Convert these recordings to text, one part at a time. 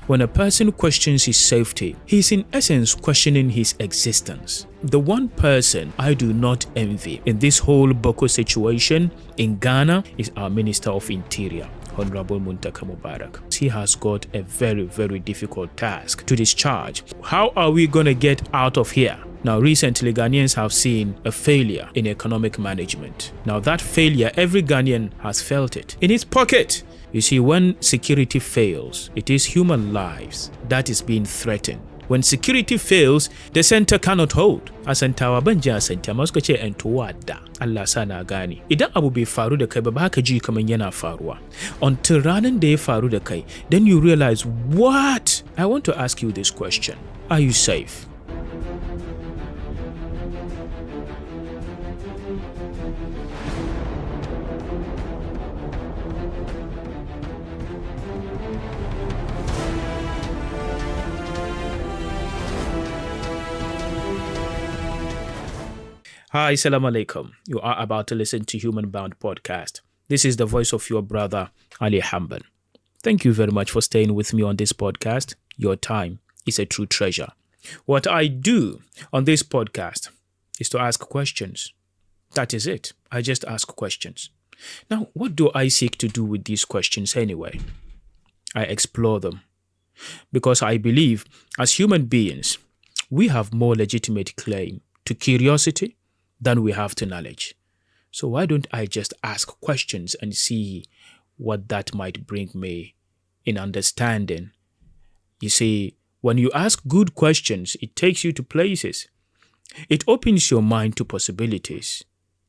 When a person questions his safety, he is in essence questioning his existence. The one person I do not envy in this whole Bawku situation in Ghana is our Minister of Interior, Honorable Muntaka Mubarak. He has got a very, very difficult task to discharge. How are we going to get out of here? Now, recently, Ghanaians have seen a failure in economic management. Now, that failure, every Ghanaian has felt it in his pocket. You see, when security fails, it is human lives that is being threatened. When security fails, the center cannot hold. Asantawa banja asanta masu ce en tuwada. Allah sana gani. Idan abu bai faru da kai ba haka ji kaman yana faruwa. Until ranan da ya faru da kai, then you realize, what? I want to ask you this question. Are you safe? Hi, salam alaikum. You are about to listen to Human Bound Podcast. This is the voice of your brother, Ali Hamban. Thank you very much for staying with me on this podcast. Your time is a true treasure. What I do on this podcast is to ask questions. That is it. I just ask questions. Now, what do I seek to do with these questions anyway? I explore them. Because I believe, as human beings, we have more legitimate claim to curiosity than we have to knowledge. So why don't I just ask questions and see what that might bring me in understanding? You see, when you ask good questions, it takes you to places. It opens your mind to possibilities.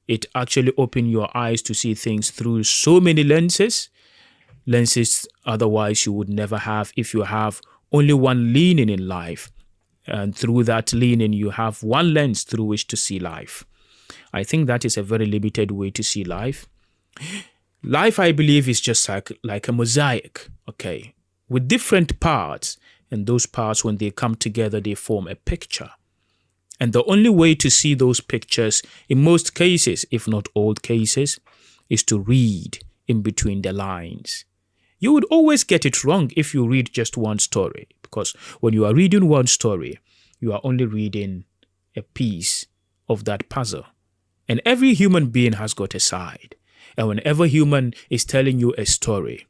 It actually opens your eyes to see things through so many lenses otherwise you would never have if you have only one leaning in life. And through that leaning, you have one lens through which to see life. I think that is a very limited way to see life. Life, I believe, is just like a mosaic, okay, with different parts. And those parts, when they come together, they form a picture. And the only way to see those pictures, in most cases, if not all cases, is to read in between the lines. You would always get it wrong if you read just one story, because when you are reading one story, you are only reading a piece of that puzzle. And every human being has got a side. And whenever human is telling you a story,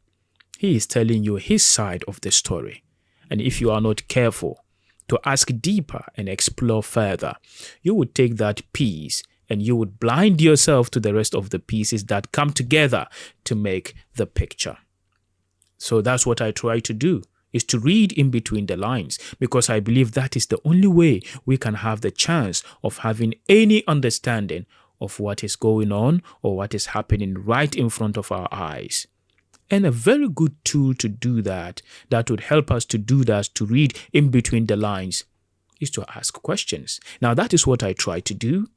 he is telling you his side of the story. And if you are not careful to ask deeper and explore further, you would take that piece and you would blind yourself to the rest of the pieces that come together to make the picture. So that's what I try to do, is to read in between the lines, because I believe that is the only way we can have the chance of having any understanding of what is going on or what is happening right in front of our eyes. And a very good tool to do that would help us to do that, to read in between the lines, is to ask questions. Now, that is what I try to do.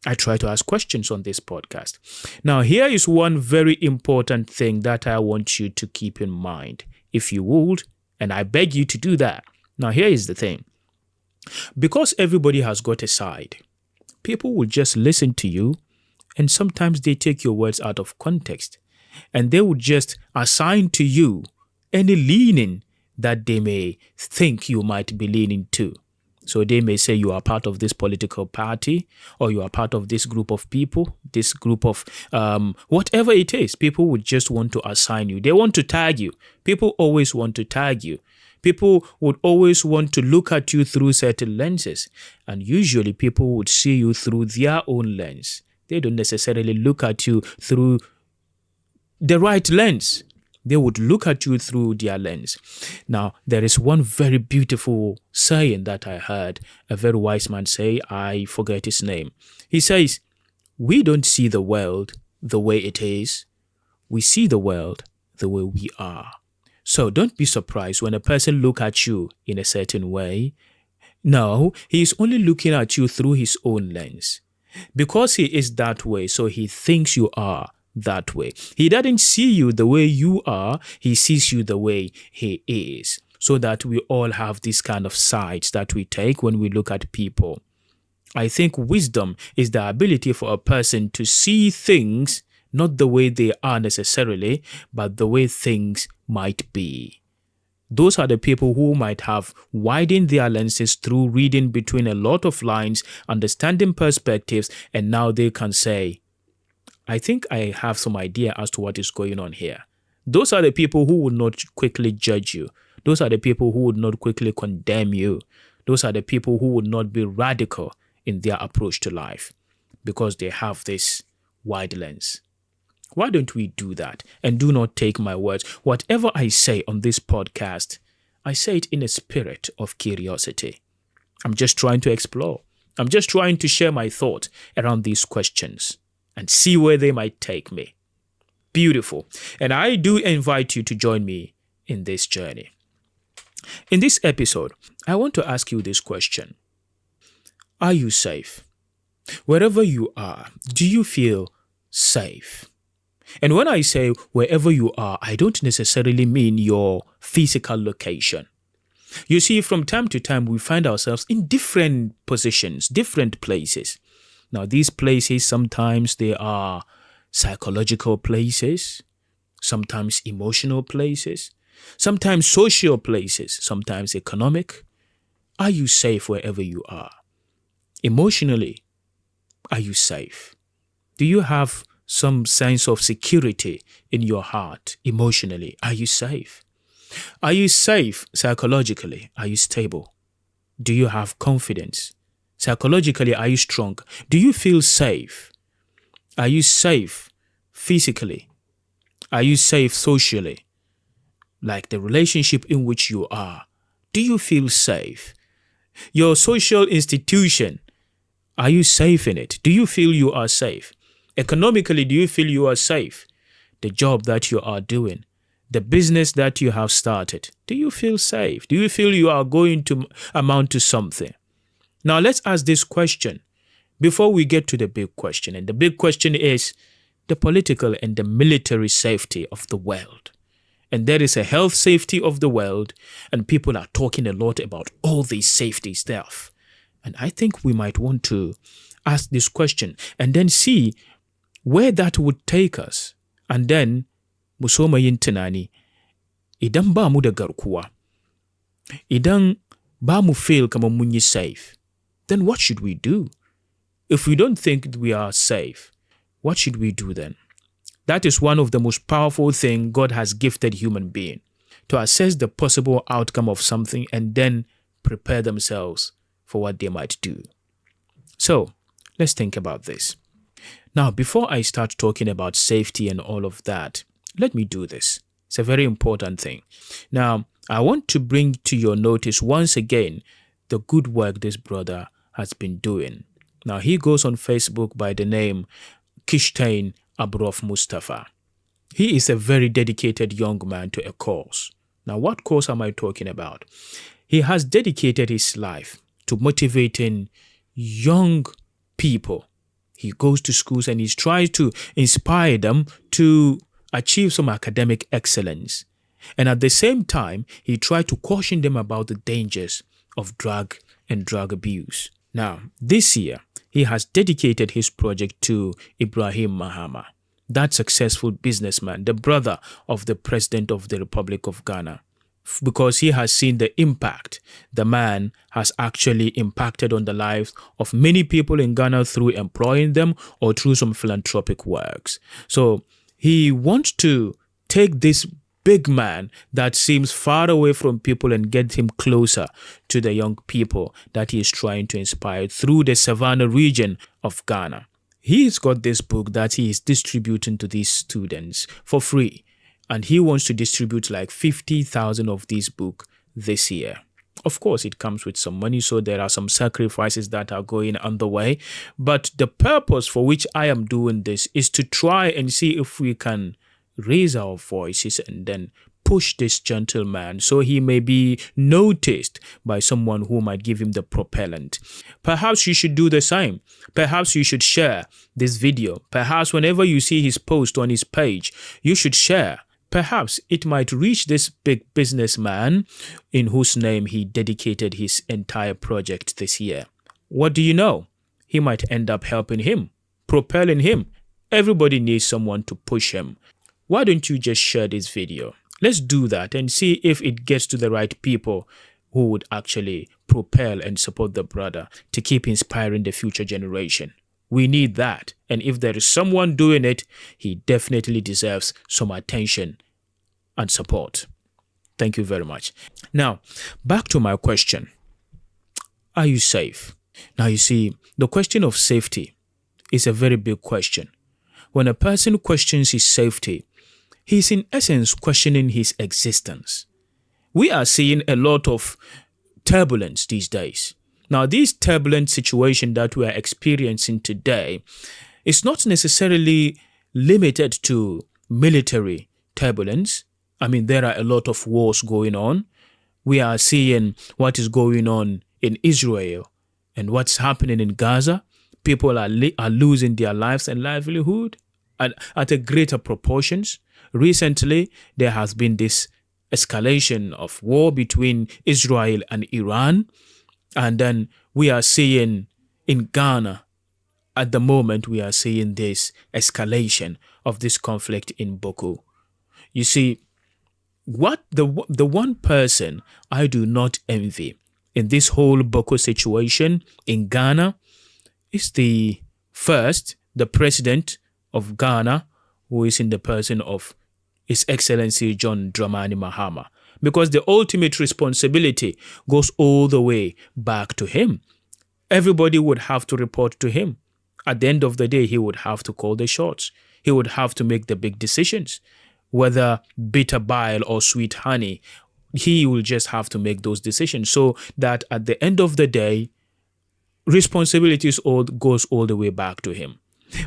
I try to ask questions on this podcast. Now, here is one very important thing that I want you to keep in mind, if you would, and I beg you to do that. Now, here is the thing. Because everybody has got a side, people will just listen to you, and sometimes they take your words out of context, and they would just assign to you any leaning that they may think you might be leaning to. So they may say you are part of this political party, or you are part of this group of people, this group of whatever it is. People would just want to assign you. They want to tag you. People always want to tag you. People would always want to look at you through certain lenses. And usually people would see you through their own lens. They don't necessarily look at you through the right lens. They would look at you through their lens. Now, there is one very beautiful saying that I heard a very wise man say. I forget his name. He says, "We don't see the world the way it is. We see the world the way we are." So don't be surprised when a person looks at you in a certain way. No, he is only looking at you through his own lens. Because he is that way, so he thinks you are that way. He doesn't see you the way you are, he sees you the way he is. So that we all have these kind of sides that we take when we look at people. I think wisdom is the ability for a person to see things not the way they are necessarily, but the way things might be. Those are the people who might have widened their lenses through reading between a lot of lines, understanding perspectives, and now they can say, I think I have some idea as to what is going on here. Those are the people who would not quickly judge you. Those are the people who would not quickly condemn you. Those are the people who would not be radical in their approach to life because they have this wide lens. Why don't we do that? And do not take my words. Whatever I say on this podcast, I say it in a spirit of curiosity. I'm just trying to explore. I'm just trying to share my thought around these questions and see where they might take me. Beautiful. And I do invite you to join me in this journey. In this episode, I want to ask you this question. Are you safe? Wherever you are, do you feel safe? And when I say wherever you are, I don't necessarily mean your physical location. You see, from time to time, we find ourselves in different positions, different places. Now, these places, sometimes they are psychological places, sometimes emotional places, sometimes social places, sometimes economic. Are you safe wherever you are? Emotionally, are you safe? Do you have some sense of security in your heart? Emotionally, are you safe? Are you safe psychologically? Are you stable? Do you have confidence? Psychologically, are you strong? Do you feel safe? Are you safe physically? Are you safe socially? Like the relationship in which you are, do you feel safe? Your social institution, are you safe in it? Do you feel you are safe? Economically, do you feel you are safe? The job that you are doing, the business that you have started, do you feel safe? Do you feel you are going to amount to something? Now, let's ask this question before we get to the big question. And the big question is the political and the military safety of the world. And there is a health safety of the world, and people are talking a lot about all these safety stuff. And I think we might want to ask this question and then see where that would take us. And then, musoma yin tunani, idan ba mu da garkuwa, idan ba mu feel kamar mun yi safe, then what should we do? If we don't think we are safe, what should we do then? That is one of the most powerful things God has gifted human being, to assess the possible outcome of something and then prepare themselves for what they might do. So, let's think about this. Now, before I start talking about safety and all of that, let me do this. It's a very important thing. Now, I want to bring to your notice once again the good work this brother has been doing. Now, he goes on Facebook by the name Kishtain Abrof Mustafa. He is a very dedicated young man to a cause. Now, what cause am I talking about? He has dedicated his life to motivating young people. He goes to schools and he tries to inspire them to achieve some academic excellence. And at the same time, he tried to caution them about the dangers of drug and drug abuse. Now, this year, he has dedicated his project to Ibrahim Mahama, that successful businessman, the brother of the President of the Republic of Ghana, because he has seen the impact the man has actually impacted on the lives of many people in Ghana through employing them or through some philanthropic works. So he wants to take this big man that seems far away from people and get him closer to the young people that he is trying to inspire through the Savannah region of Ghana. He's got this book that he is distributing to these students for free, and he wants to distribute like 50,000 of these books this year. Of course, it comes with some money, so there are some sacrifices that are going underway. But the purpose for which I am doing this is to try and see if we can raise our voices and then push this gentleman so he may be noticed by someone who might give him the propellant. Perhaps you should do the same. Perhaps you should share this video. Perhaps whenever you see his post on his page, you should share. Perhaps it might reach this big businessman in whose name he dedicated his entire project this year. What do you know? He might end up helping him, propelling him. Everybody needs someone to push him. Why don't you just share this video? Let's do that and see if it gets to the right people who would actually propel and support the brother to keep inspiring the future generation. We need that. And if there is someone doing it, he definitely deserves some attention and support. Thank you very much. Now, back to my question. Are you safe? Now, you see, the question of safety is a very big question. When a person questions his safety, he's in essence questioning his existence. We are seeing a lot of turbulence these days. Now, this turbulent situation that we are experiencing today is not necessarily limited to military turbulence. I mean, there are a lot of wars going on. We are seeing what is going on in Israel and what's happening in Gaza. People are losing their lives and livelihood at a greater proportions. Recently, there has been this escalation of war between Israel and Iran. And then we are seeing in Ghana, at the moment, we are seeing this escalation of this conflict in Bawku. You see, what the one person I do not envy in this whole Bawku situation in Ghana is the president of Ghana, who is in the person of His Excellency John Dramani Mahama, because the ultimate responsibility goes all the way back to him. Everybody would have to report to him. At the end of the day, he would have to call the shots. He would have to make the big decisions. Whether bitter bile or sweet honey, he will just have to make those decisions, so that at the end of the day, responsibilities goes all the way back to him.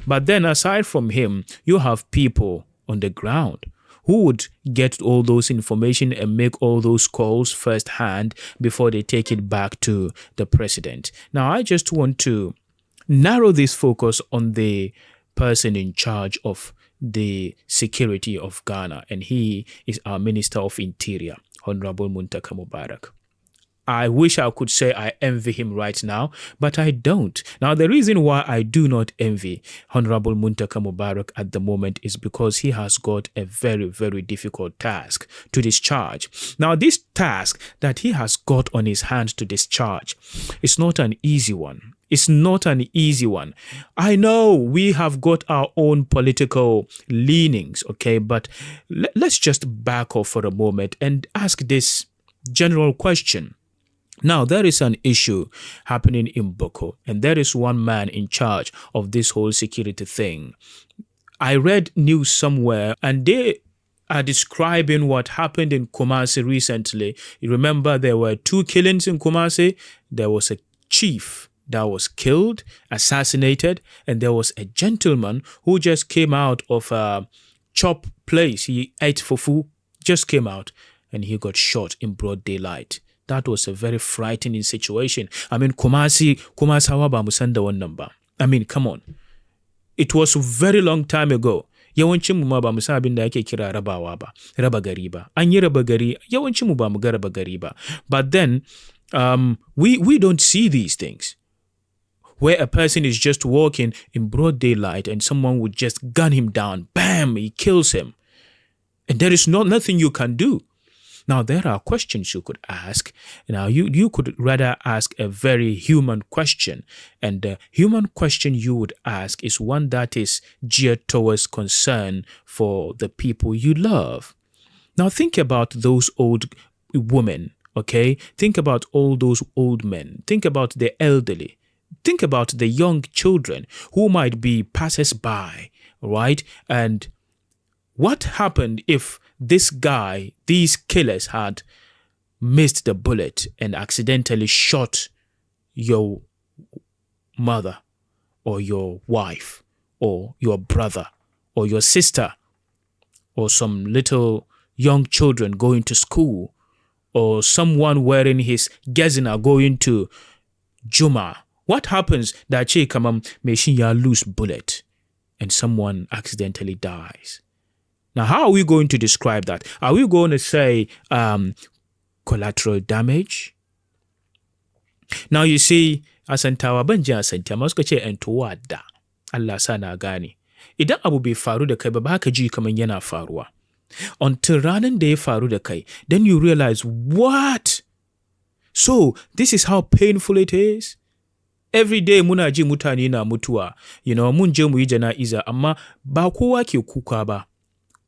But then aside from him, you have people on the ground who would get all those information and make all those calls firsthand before they take it back to the president. Now, I just want to narrow this focus on the person in charge of the security of Ghana, and he is our Minister of Interior, Honorable Muntaka Mubarak. I wish I could say I envy him right now, but I don't. Now, the reason why I do not envy Honorable Muntaka Mubarak at the moment is because he has got a very, very difficult task to discharge. Now, this task that he has got on his hands to discharge is not an easy one. It's not an easy one. I know we have got our own political leanings, okay, but let's just back off for a moment and ask this general question. Now, there is an issue happening in Bawku, and there is one man in charge of this whole security thing. I read news somewhere, and they are describing what happened in Kumasi recently. You remember there were 2 killings in Kumasi. There was a chief that was killed, assassinated, and there was a gentleman who just came out of a chop place. He ate fufu, just came out, and he got shot in broad daylight. That was a very frightening situation. I mean, Kumasi ba musanda wannan ba. I mean, come on. It was a very long time ago. Yawancin mu ma ba mu san abin da ake kira rabawa ba, raba gari ba. An yi raba gari, yawancin mu ba mu ga raba gari ba. But then, we don't see these things, where a person is just walking in broad daylight and someone would just gun him down. Bam! He kills him. And there is nothing you can do. Now, there are questions you could ask. Now, you could rather ask a very human question. And the human question you would ask is one that is geared towards concern for the people you love. Now, think about those old women, okay? Think about all those old men. Think about the elderly. Think about the young children who might be passers-by, right? And what happened if these killers had missed the bullet and accidentally shot your mother or your wife or your brother or your sister or some little young children going to school or someone wearing his gezina going to Juma? What happens that she machine ya loose bullet and someone accidentally dies? Now, how are we going to describe that? Are we going to say collateral damage? Now, you see, asantawa banja asanta masu ce entowa da Allah sa na gane. Idan abu bai faru da kai ba, ba ka ji kaman yana faruwa. Until ranar da ya faru da kai, then you realize, what? So, this is how painful it is. Every day muna ji mutane na mutuwa, mun je mu yi jana'iza, amma ba kowa ke kuka ba.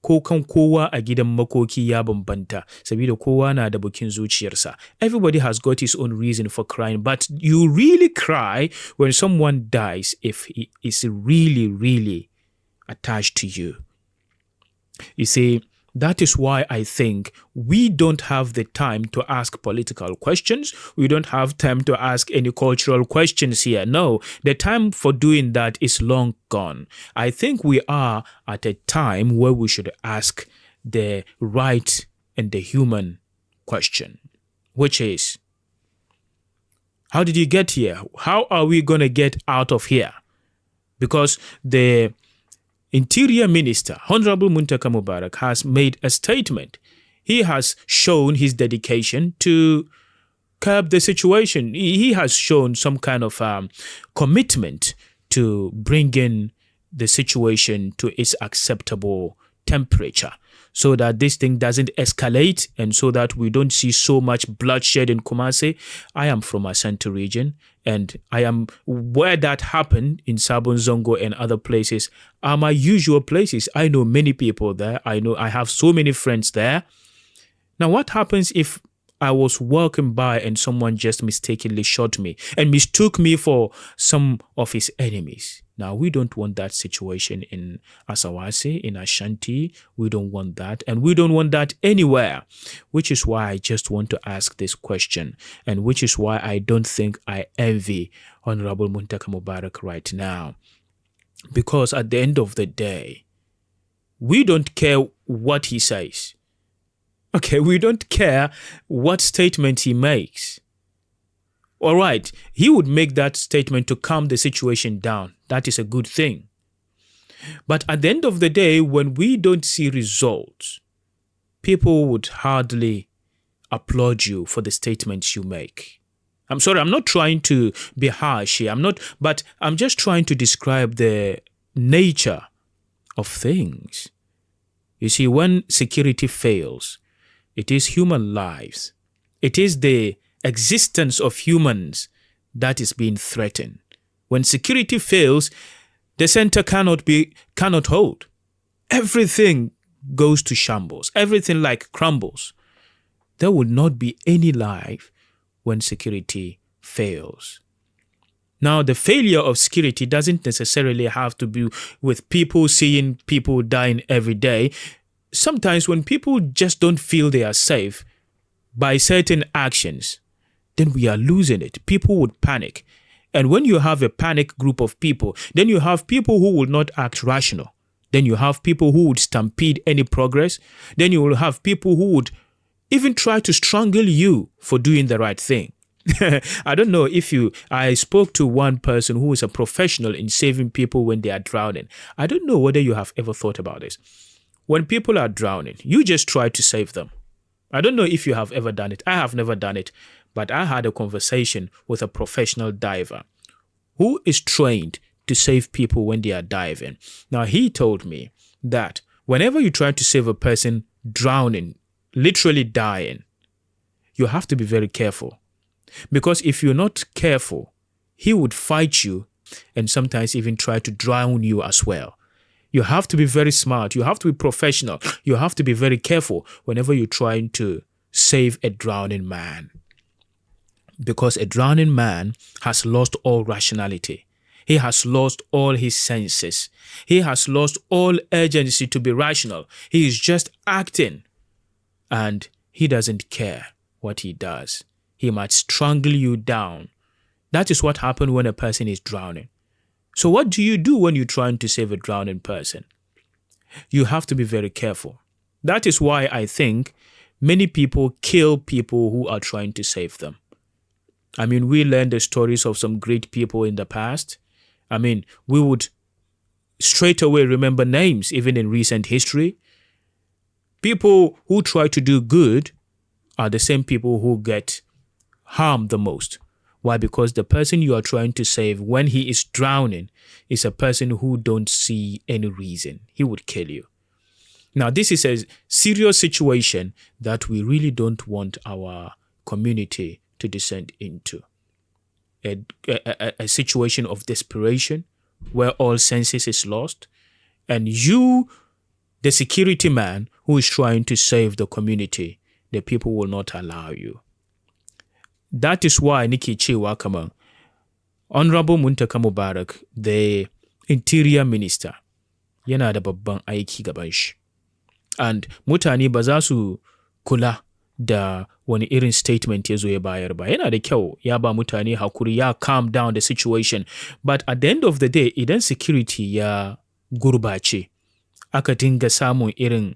Ko kan kowa a gidan makoki ya bambanta, saboda kowa na da bukin zuciyarsa. Everybody has got his own reason for crying, but you really cry when someone dies if he is really, really attached to you. You see, that is why I think we don't have the time to ask political questions. We don't have time to ask any cultural questions here. No, the time for doing that is long gone. I think we are at a time where we should ask the right and the human question, which is, how did you get here? How are we going to get out of here? Because the Interior Minister, Honorable Muntaka Mubarak, has made a statement. He has shown his dedication to curb the situation. He has shown some kind of commitment to bringing the situation to its acceptable temperature, so that this thing doesn't escalate and so that we don't see so much bloodshed in Kumasi. I am from Asante region, and I am where that happened in Sabon Zongo and other places are my usual places. I know many people there. I have so many friends there. Now, what happens if I was walking by and someone just mistakenly shot me and mistook me for some of his enemies? Now, we don't want that situation in Asawase, in Ashanti. We don't want that. And we don't want that anywhere, which is why I just want to ask this question, and which is why I don't think I envy Honorable Muntaka Mubarak right now. Because at the end of the day, we don't care what he says. Okay, we don't care what statement he makes. All right, he would make that statement to calm the situation down. That is a good thing. But at the end of the day, when we don't see results, people would hardly applaud you for the statements you make. I'm sorry, I'm not trying to be harsh here. But I'm just trying to describe the nature of things. You see, when security fails, it is human lives. It is the existence of humans that is being threatened. When security fails, the center cannot hold. Everything goes to shambles. Everything crumbles. There would not be any life when security fails. Now, the failure of security doesn't necessarily have to be with people seeing people dying every day. Sometimes when people just don't feel they are safe by certain actions, then we are losing it. People would panic. And when you have a panic group of people, then you have people who will not act rational. Then you have people who would stampede any progress. Then you will have people who would even try to strangle you for doing the right thing. I don't know I spoke to one person who is a professional in saving people when they are drowning. I don't know whether you have ever thought about this. When people are drowning, you just try to save them. I don't know if you have ever done it. I have never done it. But I had a conversation with a professional diver who is trained to save people when they are diving. Now, he told me that whenever you try to save a person drowning, literally dying, you have to be very careful. Because if you're not careful, he would fight you and sometimes even try to drown you as well. You have to be very smart. You have to be professional. You have to be very careful whenever you're trying to save a drowning man. Because a drowning man has lost all rationality. He has lost all his senses. He has lost all urgency to be rational. He is just acting. And he doesn't care what he does. He might strangle you down. That is what happens when a person is drowning. So what do you do when you're trying to save a drowning person? You have to be very careful. That is why I think many people kill people who are trying to save them. I mean, we learned the stories of some great people in the past. I mean, we would straight away remember names, even in recent history. People who try to do good are the same people who get harmed the most. Why? Because the person you are trying to save when he is drowning is a person who don't see any reason. He would kill you. Now, this is a serious situation that we really don't want our community to descend into. A situation of desperation where all senses is lost, and you, the security man who is trying to save the community, the people will not allow you. That is why Niki Chewa Kaman, Honorable Muntaka Mubarak, the Interior Minister, yana da babban aiki gaban shi. And mutane ba za su kula da wani irin statement ya zo ya bayar ba. Yana da kyau ya ba mutane hakuri, ya calm down the situation. But at the end of the day, idan security ya gurbace, aka dinga samun irin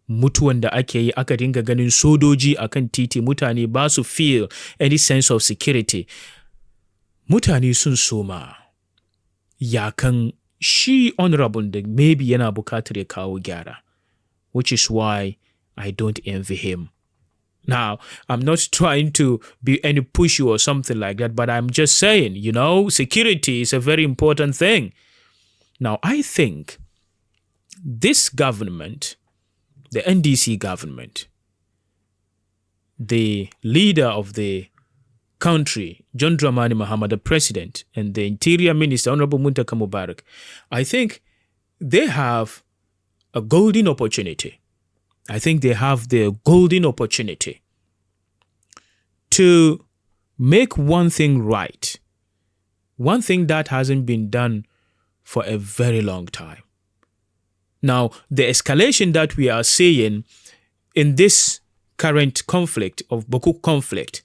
mutuwan da ake yi, aka dinga ganin sojoji akan titi, mutane ba su feel any sense of security, mutane sun soma yakan shi honorable da maybe yana bukatar ya kawo gyara, which is why I don't envy him. Now, I'm not trying to be any pushy or something like that, but I'm just saying, security is a very important thing. Now, I think this government, the NDC government, the leader of the country, John Dramani Mahama, the president, and the interior minister, Honorable Muntaka Mubarak, I think they have a golden opportunity. I think they have the golden opportunity to make one thing right, one thing that hasn't been done for a very long time. Now, the escalation that we are seeing in this current conflict of Bawku conflict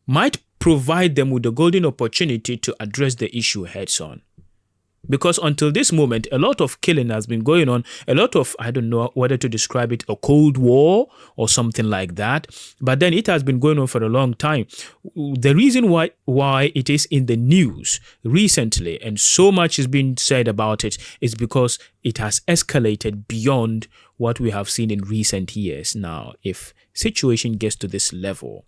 might provide them with the golden opportunity to address the issue heads on. Because until this moment, a lot of killing has been going on, a lot of, I don't know whether to describe it, a cold war or something like that. But then it has been going on for a long time. The reason why it is in the news recently and so much is being said about it is because it has escalated beyond what we have seen in recent years. Now, if situation gets to this level,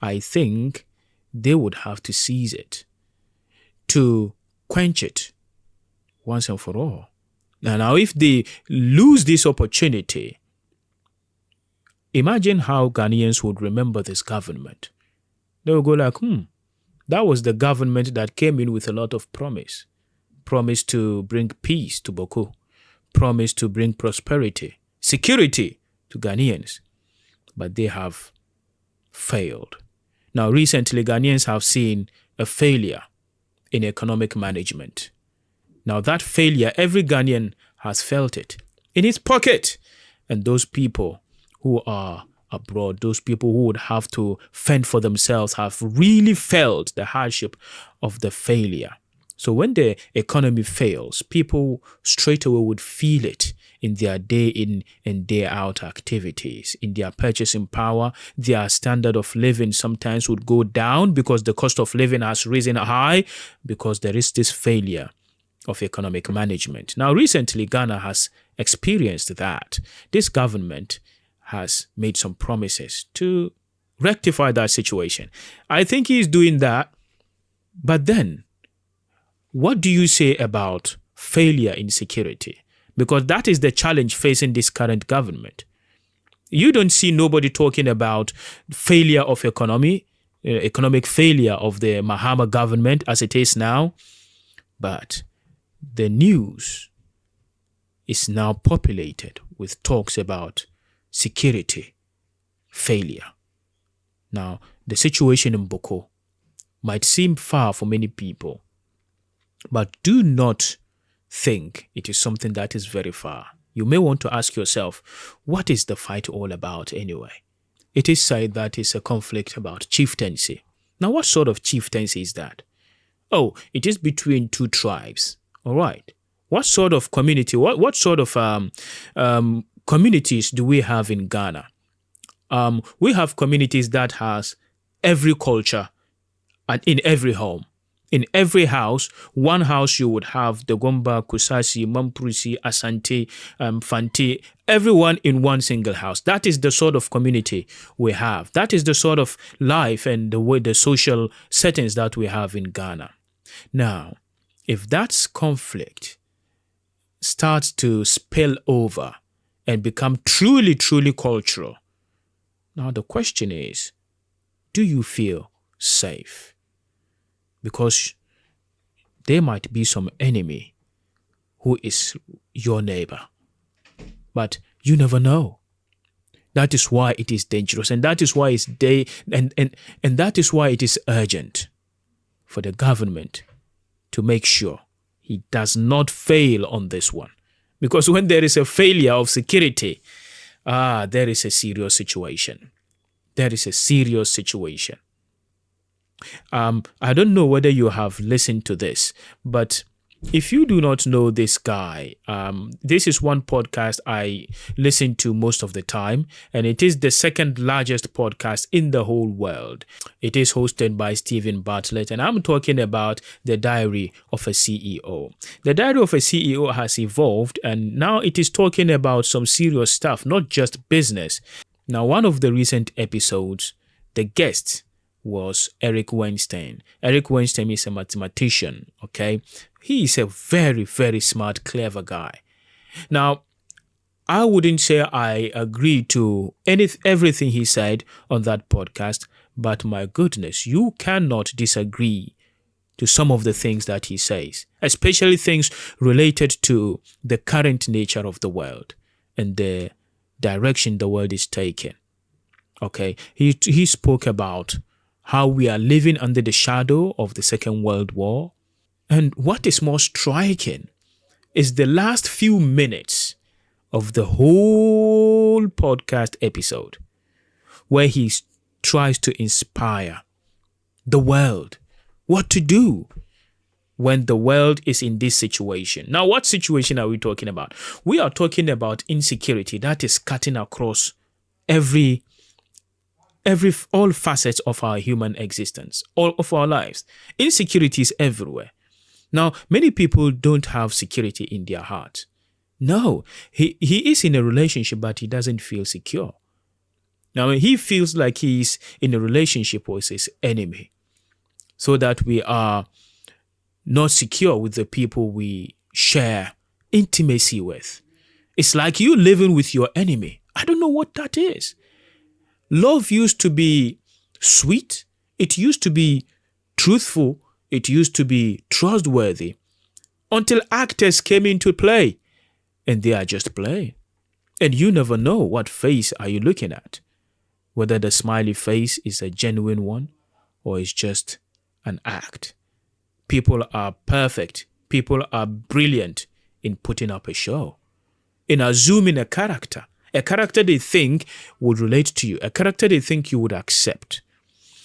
I think they would have to seize it to quench it once and for all. Now, if they lose this opportunity, imagine how Ghanaians would remember this government. They will go like, that was the government that came in with a lot of promise. Promise to bring peace to Bawku. Promise to bring prosperity, security to Ghanaians. But they have failed. Now, recently, Ghanaians have seen a failure in economic management. Now, that failure, every Ghanaian has felt it in his pocket. And those people who are abroad, those people who would have to fend for themselves, have really felt the hardship of the failure. So when the economy fails, people straight away would feel it in their day in and day out activities, in their purchasing power. Their standard of living sometimes would go down because the cost of living has risen high because there is this failure of economic management. Now, recently, Ghana has experienced that. This government has made some promises to rectify that situation. I think he is doing that. But then, what do you say about failure in security? Because that is the challenge facing this current government. You don't see nobody talking about failure of economic failure of the Mahama government as it is now. But the news is now populated with talks about security failure. Now, the situation in Bawku might seem far for many people, but do not think it is something that is very far. You may want to ask yourself, what is the fight all about anyway? It is said that it's a conflict about chieftaincy. Now, what sort of chieftaincy is that? Oh, it is between two tribes. All right. What sort of community, what sort of communities do we have in Ghana? We have communities that has every culture and in every home. In every house, one house you would have the Gomba, Kusasi, Mamprusi, Asante, Fanti, everyone in one single house. That is the sort of community we have. That is the sort of life and the social settings that we have in Ghana. Now, if that conflict starts to spill over and become truly, truly cultural. Now the question is, do you feel safe? Because there might be some enemy who is your neighbor, but you never know. That is why it is dangerous, and that is why it's and that is why it is urgent for the government to make sure he does not fail on this one. Because when there is a failure of security, there is a serious situation. There is a serious situation. I don't know whether you have listened to this, but if you do not know this guy, this is one podcast I listen to most of the time, and it is the second largest podcast in the whole world. It is hosted by Stephen Bartlett, and I'm talking about The Diary of a CEO. The Diary of a CEO has evolved, and now it is talking about some serious stuff, not just business. Now, one of the recent episodes, the guest was Eric Weinstein. Eric Weinstein is a mathematician, okay? He is a very, very smart, clever guy. Now, I wouldn't say I agree to everything he said on that podcast, but my goodness, you cannot disagree to some of the things that he says, especially things related to the current nature of the world and the direction the world is taking. Okay, he spoke about how we are living under the shadow of the Second World War. And what is more striking is the last few minutes of the whole podcast episode, where he tries to inspire the world what to do when the world is in this situation. Now, what situation are we talking about? We are talking about insecurity that is cutting across all facets of our human existence, all of our lives. Insecurity is everywhere. Now, many people don't have security in their heart. No, he is in a relationship, but he doesn't feel secure. Now, he feels like he's in a relationship with his enemy, so that we are not secure with the people we share intimacy with. It's like you living with your enemy. I don't know what that is. Love used to be sweet. It used to be truthful. It used to be trustworthy until actors came into play, and they are just playing. And you never know what face are you looking at, whether the smiley face is a genuine one or it's just an act. People are perfect. People are brilliant in putting up a show, in assuming a character they think would relate to you, a character they think you would accept,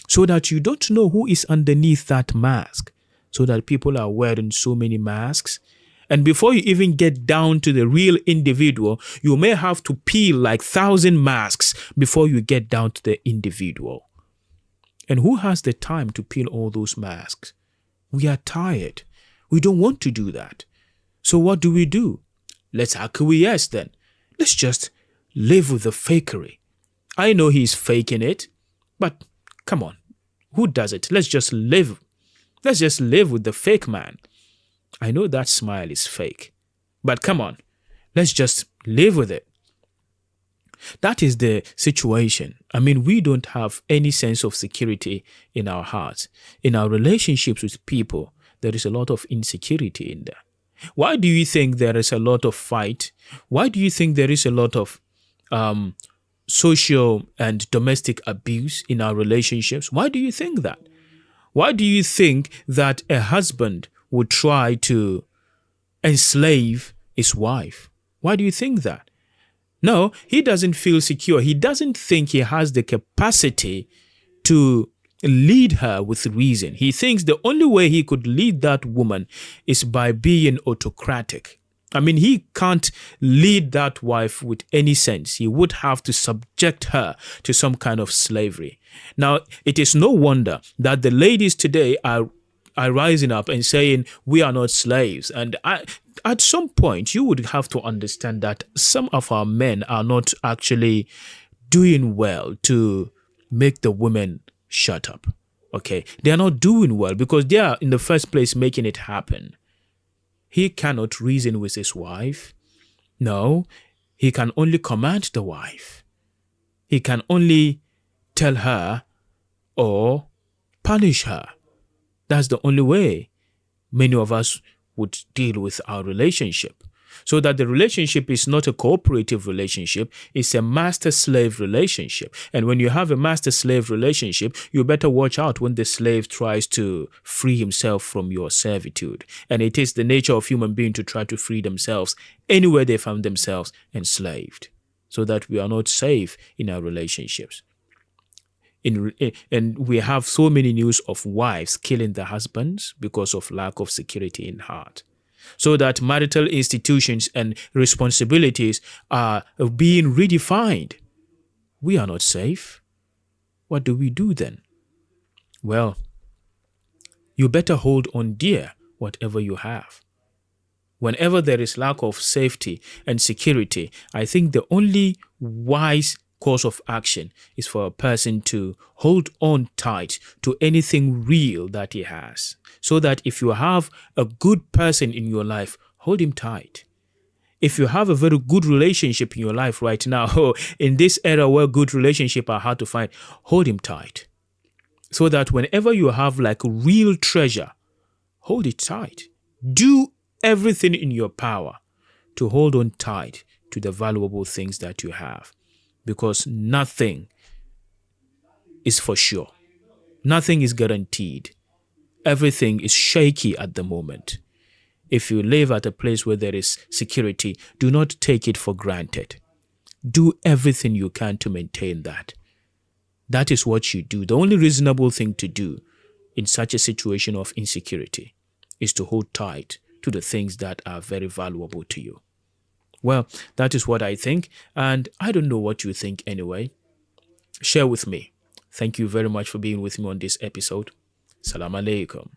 so that you don't know who is underneath that mask, so that people are wearing so many masks. And before you even get down to the real individual, you may have to peel like 1,000 masks before you get down to the individual. And who has the time to peel all those masks? We are tired. We don't want to do that. So what do? Let's acquiesce then. Let's just live with the fakery. I know he's faking it, but come on, who does it? Let's just live. Let's just live with the fake man. I know that smile is fake, but come on, let's just live with it. That is the situation. I mean, we don't have any sense of security in our hearts. In our relationships with people, there is a lot of insecurity in there. Why do you think there is a lot of fight? Why do you think there is a lot of social and domestic abuse in our relationships? Why do you think that? Why do you think that a husband would try to enslave his wife? Why do you think that? No, he doesn't feel secure. He doesn't think he has the capacity to lead her with reason. He thinks the only way he could lead that woman is by being autocratic. I mean, he can't lead that wife with any sense. He would have to subject her to some kind of slavery. Now, it is no wonder that the ladies today are rising up and saying, we are not slaves. And at some point, you would have to understand that some of our men are not actually doing well to make the women shut up. Okay? They are not doing well because they are in the first place making it happen. He cannot reason with his wife. No, He can only command the wife. He can only tell her or punish her. That's the only way many of us would deal with our relationship. So that the relationship is not a cooperative relationship, it's a master-slave relationship. And when you have a master-slave relationship, you better watch out when the slave tries to free himself from your servitude. And it is the nature of human beings to try to free themselves anywhere they find themselves enslaved, so that we are not safe in our relationships. And we have so many news of wives killing their husbands because of lack of security in heart. So that marital institutions and responsibilities are being redefined. We are not safe. What do we do then? Well, you better hold on dear whatever you have. Whenever there is lack of safety and security, I think the only wise course of action is for a person to hold on tight to anything real that he has. So that if you have a good person in your life, hold him tight. If you have a very good relationship in your life right now, in this era where good relationships are hard to find, hold him tight. So that whenever you have like real treasure, hold it tight. Do everything in your power to hold on tight to the valuable things that you have. Because nothing is for sure. Nothing is guaranteed. Everything is shaky at the moment. If you live at a place where there is security, do not take it for granted. Do everything you can to maintain that. That is what you do. The only reasonable thing to do in such a situation of insecurity is to hold tight to the things that are very valuable to you. Well, that is what I think, and I don't know what you think anyway. Share with me. Thank you very much for being with me on this episode. Salam alaikum.